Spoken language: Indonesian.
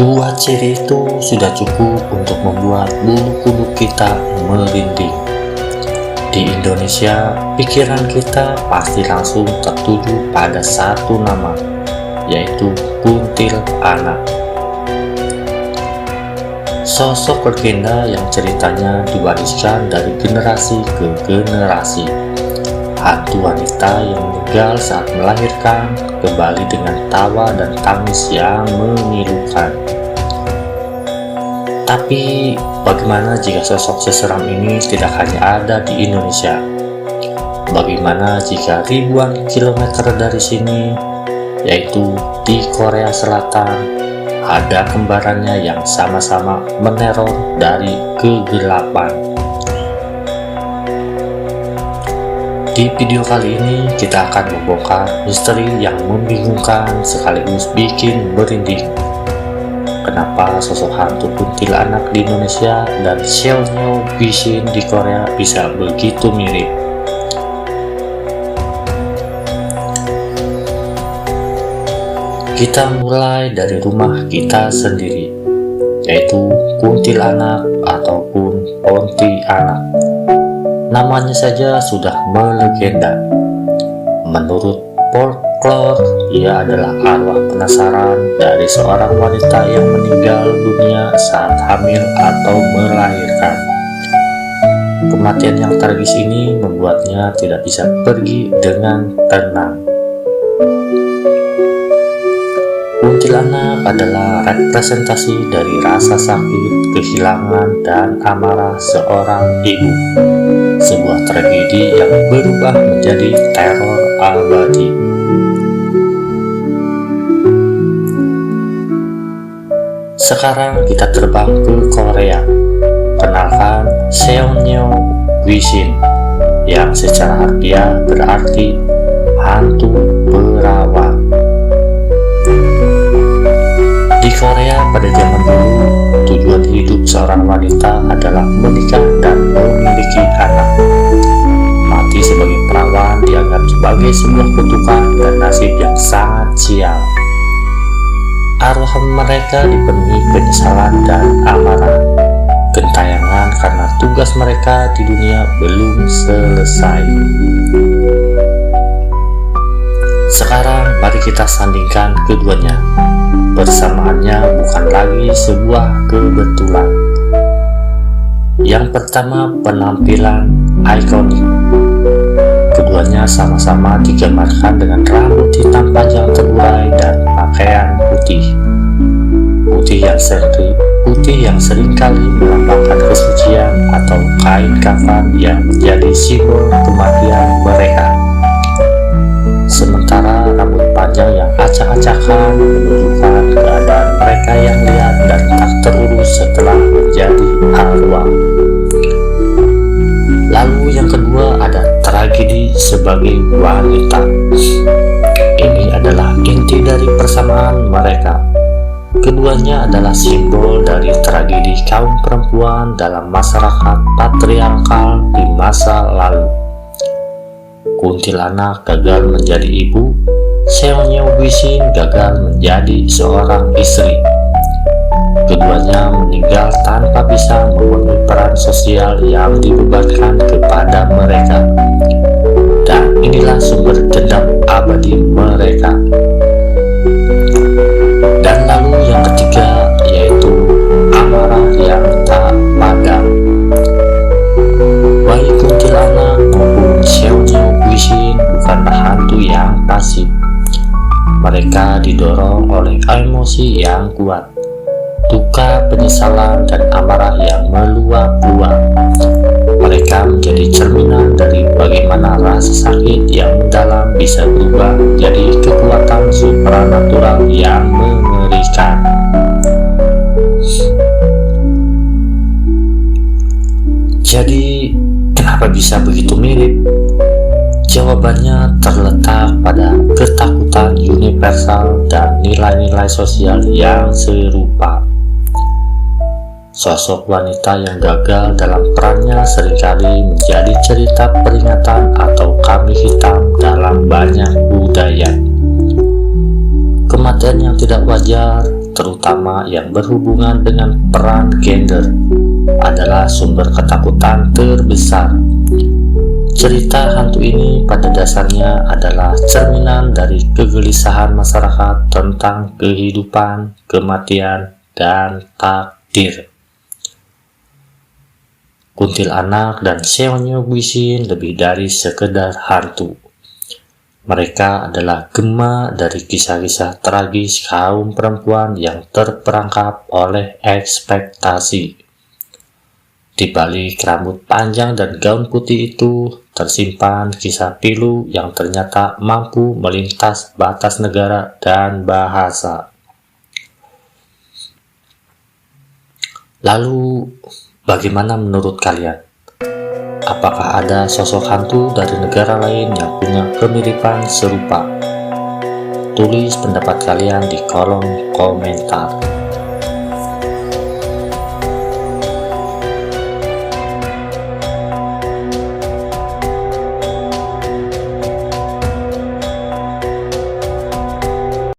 Dua ciri itu sudah cukup untuk membuat bulu kuduk kita merinding. Di Indonesia, pikiran kita pasti langsung tertuju pada satu nama, yaitu kuntilanak. Sosok legenda yang ceritanya diwariskan dari generasi ke generasi. Hantu wanita yang meninggal saat melahirkan, kembali dengan tawa dan tangis yang memilukan. Tapi bagaimana jika sosok seseram ini tidak hanya ada di Indonesia? Bagaimana jika ribuan kilometer dari sini, yaitu di Korea Selatan, ada kembarannya yang sama-sama meneror dari kegelapan? Di video kali ini kita akan membongkar misteri yang membingungkan sekaligus bikin merinding. Kenapa sosok hantu kuntilanak di Indonesia dan Seongnyeon Gwishin di Korea bisa begitu mirip? Kita mulai dari rumah kita sendiri, yaitu kuntilanak ataupun pontianak. Namanya saja sudah melegenda. Menurut folklore, ia adalah arwah penasaran dari seorang wanita yang meninggal dunia saat hamil atau melahirkan. Kematian yang tragis ini membuatnya tidak bisa pergi dengan tenang. Kuntilanak adalah representasi dari rasa sakit, kehilangan, dan amarah seorang ibu. Sebuah tragedi yang berubah menjadi teror abadi. Sekarang kita terbang ke Korea. Kenalkan Seongnyeon Gwishin, yang secara harfiah berarti hantu perawan. Di Korea pada zaman dulu, tujuan hidup seorang wanita adalah menikah dan memiliki anak. Mati sebagai perawan dianggap sebagai sebuah kutukan dan nasib yang sangat sial. Arwah mereka dipenuhi penyesalan dan amarah, gentayangan karena tugas mereka di dunia belum selesai. Sekarang mari kita sandingkan keduanya. Persamaannya bukan lagi sebuah kebetulan. Yang pertama, penampilan ikonik. Keduanya sama-sama digambarkan dengan rambut hitam panjang terurai dan pakaian putih. Putih yang seringkali melambangkan kesucian atau kain kafan yang menjadi simbol kematian mereka. Sementara rambut panjang yang acak-acakan menunjukkan keadaan mereka yang lihat dan tak terurus setelah menjadi arwah. Lalu yang kedua ada tragedi sebagai wanita. Ini adalah inti dari persamaan mereka. Keduanya adalah simbol dari tragedi kaum perempuan dalam masyarakat patriarkal di masa lalu. Kuntilanak gagal menjadi ibu, Seongnyeon Gwishin gagal menjadi seorang istri. Keduanya meninggal tanpa bisa memenuhi peran sosial yang dibebankan kepada mereka. Dan inilah sumber dendam abadi mereka. Dan lalu yang ketiga, yaitu amarah yang tak padam. Baik kuntilanak maupun Seongnyeon Gwishin bukanlah hantu yang pasif. Mereka didorong oleh emosi yang kuat, duka, penyesalan, dan amarah yang meluap-luap. Mereka menjadi cerminan dari bagaimana rasa sakit yang mendalam bisa berubah menjadi kekuatan supranatural yang mengerikan. Jadi, kenapa bisa begitu mirip? Jawabannya terletak pada ketakutan universal dan nilai-nilai sosial yang serupa. Sosok wanita yang gagal dalam perannya seringkali menjadi cerita peringatan atau kambing hitam dalam banyak budaya. Kematian yang tidak wajar, terutama yang berhubungan dengan peran gender, adalah sumber ketakutan terbesar. Cerita hantu ini pada dasarnya adalah cerminan dari kegelisahan masyarakat tentang kehidupan, kematian, dan takdir. Kuntilanak dan Seonyo Guisin lebih dari sekedar hantu. Mereka adalah gema dari kisah-kisah tragis kaum perempuan yang terperangkap oleh ekspektasi. Di balik rambut panjang dan gaun putih itu tersimpan kisah pilu yang ternyata mampu melintas batas negara dan bahasa. Lalu, bagaimana menurut kalian? Apakah ada sosok hantu dari negara lain yang punya kemiripan serupa? Tulis pendapat kalian di kolom komentar.